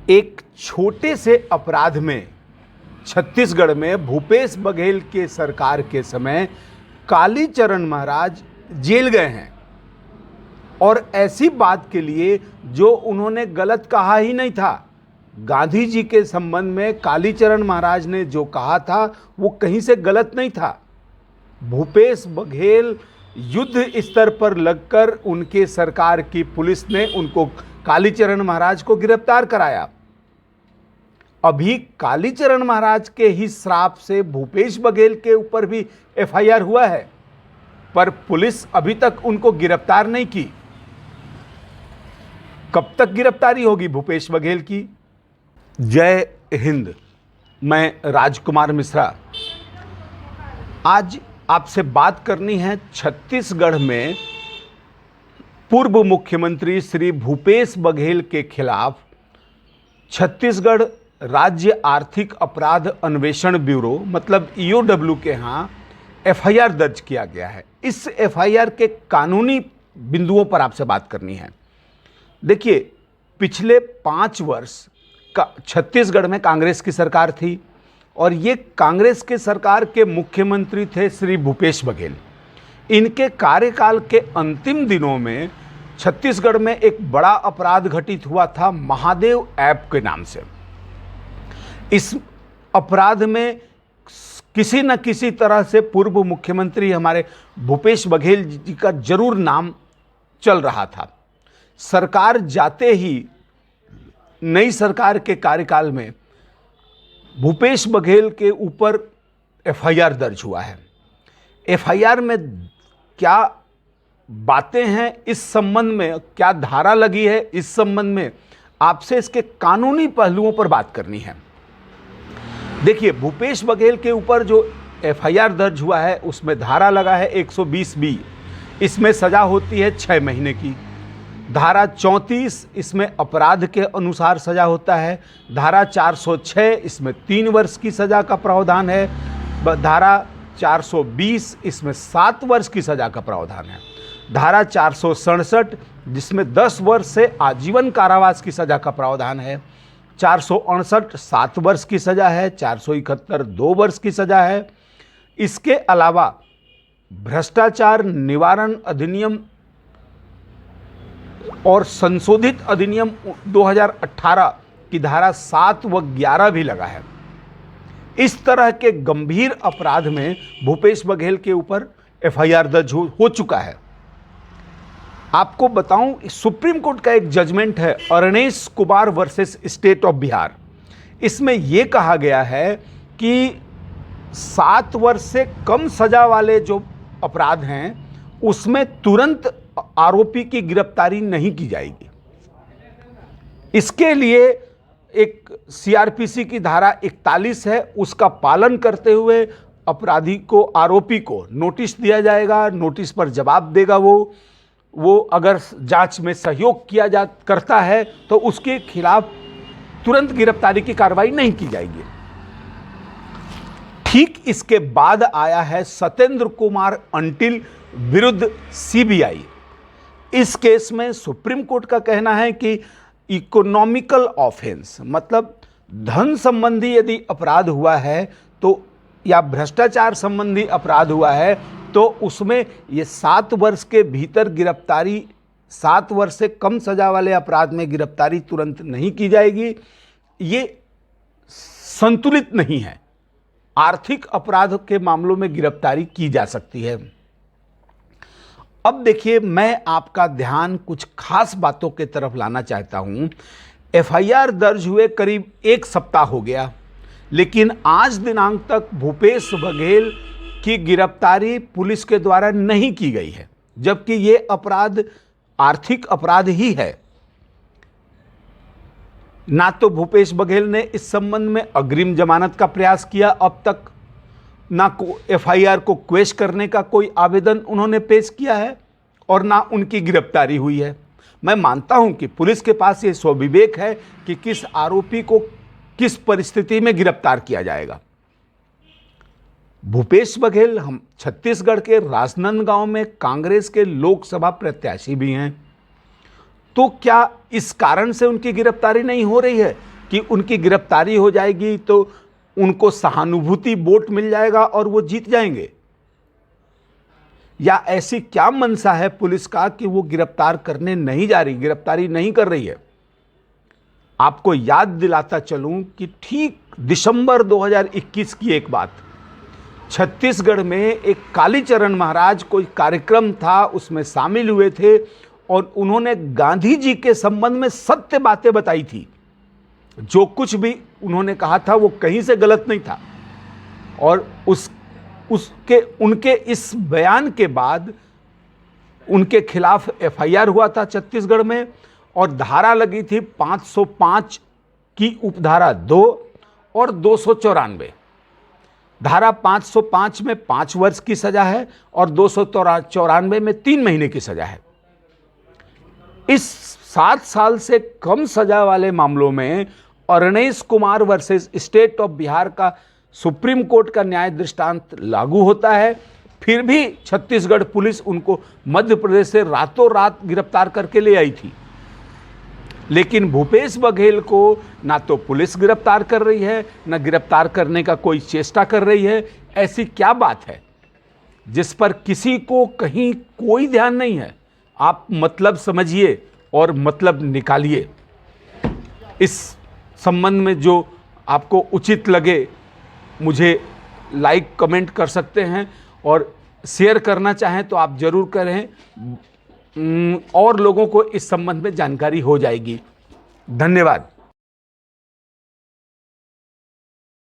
एक छोटे से अपराध में छत्तीसगढ़ में भूपेश बघेल के सरकार के समय कालीचरण महाराज जेल गए हैं, और ऐसी बात के लिए जो उन्होंने गलत कहा ही नहीं था। गांधी जी के संबंध में कालीचरण महाराज ने जो कहा था वो कहीं से गलत नहीं था। भूपेश बघेल युद्ध स्तर पर लगकर उनके सरकार की पुलिस ने उनको कालीचरण महाराज को गिरफ्तार कराया। अभी कालीचरण महाराज के ही श्राप से भूपेश बघेल के ऊपर भी एफआईआर हुआ है, पर पुलिस अभी तक उनको गिरफ्तार नहीं की। कब तक गिरफ्तारी होगी भूपेश बघेल की? जय हिंद। मैं राजकुमार मिश्रा। आज आपसे बात करनी है छत्तीसगढ़ में पूर्व मुख्यमंत्री श्री भूपेश बघेल के खिलाफ छत्तीसगढ़ राज्य आर्थिक अपराध अन्वेषण ब्यूरो मतलब ईओडब्ल्यू के यहाँ एफआईआर दर्ज किया गया है। इस एफआईआर के कानूनी बिंदुओं पर आपसे बात करनी है। देखिए, पिछले 5 वर्ष का छत्तीसगढ़ में कांग्रेस की सरकार थी और ये कांग्रेस के सरकार के मुख्यमंत्री थे श्री भूपेश बघेल। इनके कार्यकाल के अंतिम दिनों में छत्तीसगढ़ में एक बड़ा अपराध घटित हुआ था महादेव ऐप के नाम से। इस अपराध में किसी न किसी तरह से पूर्व मुख्यमंत्री हमारे भूपेश बघेल जी का जरूर नाम चल रहा था। सरकार जाते ही नई सरकार के कार्यकाल में भूपेश बघेल के ऊपर एफआईआर दर्ज हुआ है। एफआईआर में क्या बातें हैं, इस संबंध में क्या धारा लगी है, इस संबंध में आपसे इसके कानूनी पहलुओं पर बात करनी है। देखिए, भूपेश बघेल के ऊपर जो एफआईआर दर्ज हुआ है उसमें धारा लगा है 120B। इसमें सजा होती है 6 महीने की। धारा 34 इसमें अपराध के अनुसार सजा होता है। धारा 406 इसमें 3 वर्ष की सजा का प्रावधान है। धारा 420 इसमेमें 7 वर्ष की सजा का प्रावधान है। धारा 467 जिसमें 10 वर्ष से आजीवन कारावास की सजा का प्रावधान है। 468 7 वर्ष की सजा है। 471 2 वर्ष की सजा है। इसके अलावा भ्रष्टाचार निवारण अधिनियम और संशोधित अधिनियम 2018 की धारा 7 व 11 भी लगा है। इस तरह के गंभीर अपराध में भूपेश बघेल के ऊपर एफआईआर दर्ज हो चुका है। आपको बताऊं, सुप्रीम कोर्ट का एक जजमेंट है Arnesh Kumar versus state of Bihar. इसमें यह कहा गया है कि 7 वर्ष से कम सजा वाले जो अपराध हैं उसमें तुरंत आरोपी की गिरफ्तारी नहीं की जाएगी। इसके लिए एक सीआरपीसी की धारा 41 है, उसका पालन करते हुए अपराधी को, आरोपी को नोटिस दिया जाएगा। नोटिस पर जवाब देगा वो अगर जांच में सहयोग करता है तो उसके खिलाफ तुरंत गिरफ्तारी की कार्रवाई नहीं की जाएगी। ठीक इसके बाद आया है सत्येंद्र कुमार अंटिल विरुद्ध सीबीआई। इस केस में सुप्रीम कोर्ट का कहना है कि इकोनॉमिकल ऑफेंस मतलब धन संबंधी यदि अपराध हुआ है तो, या भ्रष्टाचार संबंधी अपराध हुआ है तो उसमें ये 7 वर्ष के भीतर गिरफ्तारी, 7 वर्ष से कम सजा वाले अपराध में गिरफ्तारी तुरंत नहीं की जाएगी। ये संतुलित नहीं है। आर्थिक अपराध के मामलों में गिरफ्तारी की जा सकती है। अब देखिए, मैं आपका ध्यान कुछ खास बातों की तरफ लाना चाहता हूं। एफआईआर दर्ज हुए करीब 1 सप्ताह हो गया, लेकिन आज दिनांक तक भूपेश बघेल की गिरफ्तारी पुलिस के द्वारा नहीं की गई है, जबकि ये अपराध आर्थिक अपराध ही है। ना तो भूपेश बघेल ने इस संबंध में अग्रिम जमानत का प्रयास किया अब तक, ना को एफआईआर को क्वेश करने का कोई आवेदन उन्होंने पेश किया है, और ना उनकी गिरफ्तारी हुई है। मैं मानता हूं कि पुलिस के पास ये स्वविवेक है कि किस आरोपी को किस परिस्थिति में गिरफ्तार किया जाएगा। भूपेश बघेल हम छत्तीसगढ़ के राजनांदगांव में कांग्रेस के लोकसभा प्रत्याशी भी हैं, तो क्या इस कारण से उनकी गिरफ्तारी नहीं हो रही है? कि उनकी गिरफ्तारी हो जाएगी तो उनको सहानुभूति वोट मिल जाएगा और वो जीत जाएंगे? या ऐसी क्या मंशा है पुलिस का कि वो गिरफ्तार करने नहीं जा रही, गिरफ्तारी नहीं कर रही है? आपको याद दिलाता चलूं कि ठीक दिसंबर 2021 की एक बात, छत्तीसगढ़ में एक कालीचरण महाराज कोई कार्यक्रम था, उसमें शामिल हुए थे और उन्होंने गांधी जी के संबंध में सत्य बातें बताई थी। जो कुछ भी उन्होंने कहा था वो कहीं से गलत नहीं था। और उनके इस बयान के बाद उनके खिलाफ एफआईआर हुआ था छत्तीसगढ़ में और धारा लगी थी 505 की उपधारा 2 और 294। धारा 505 में 5 वर्ष की सजा है और 294 में 3 महीने की सजा है। इस 7 साल से कम सजा वाले मामलों में Arnesh Kumar versus state of Bihar का सुप्रीम कोर्ट का न्याय दृष्टांत लागू होता है। फिर भी छत्तीसगढ़ पुलिस उनको मध्य प्रदेश से रातों रात गिरफ्तार करके ले आई थी। लेकिन भूपेश बघेल को ना तो पुलिस गिरफ्तार कर रही है, ना गिरफ्तार करने का कोई चेष्टा कर रही है। ऐसी क्या बात है जिस पर किसी को कहीं कोई ध्यान नहीं है? आप मतलब समझिए और मतलब निकालिए। इस संबंध में जो आपको उचित लगे मुझे लाइक कमेंट कर सकते हैं और शेयर करना चाहें तो आप ज़रूर करें। और लोगों को इस संबंध में जानकारी हो जाएगी। धन्यवाद।